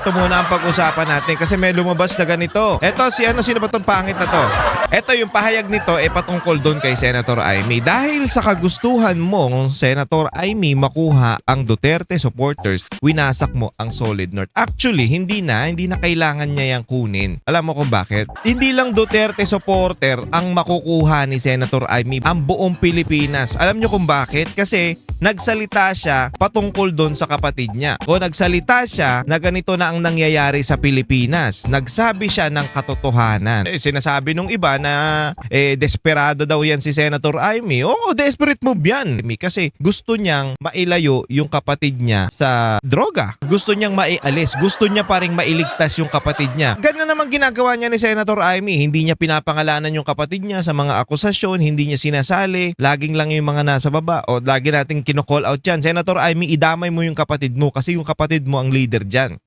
Ito muna ang pag-usapan natin kasi may lumabas na ganito. Ito, sino ba tong pangit na to? Ito, yung pahayag nito patungkol doon kay Senator Amy. Dahil sa kagustuhan mong Senator Amy makuha ang Duterte supporters, winasak mo ang Solid North. Actually, hindi na kailangan niya yang kunin. Alam mo kung bakit? Hindi lang Duterte supporter ang makukuha ni Senator Amy, ang buong Pilipinas. Alam niyo kung bakit? Kasi nagsalita siya patungkol doon sa kapatid niya. O nagsalita siya na ganito na ang nangyayari sa Pilipinas. Nagsabi siya ng katotohanan. Sinasabi nung iba na desperado daw yan si Senator Amy. Oo, desperate move yan. Kasi gusto niyang mailayo yung kapatid niya sa droga. Gusto niyang maialis. Gusto niya pa rin mailigtas yung kapatid niya. Ganun naman ginagawa niya ni Senator Amy. Hindi niya pinapangalanan yung kapatid niya sa mga akusasyon. Hindi niya sinasali. Laging lang yung mga nasa baba. O lagi nating kino-call out yan. Senator Amy, idamay mo yung kapatid mo kasi yung kapatid mo ang leader dyan.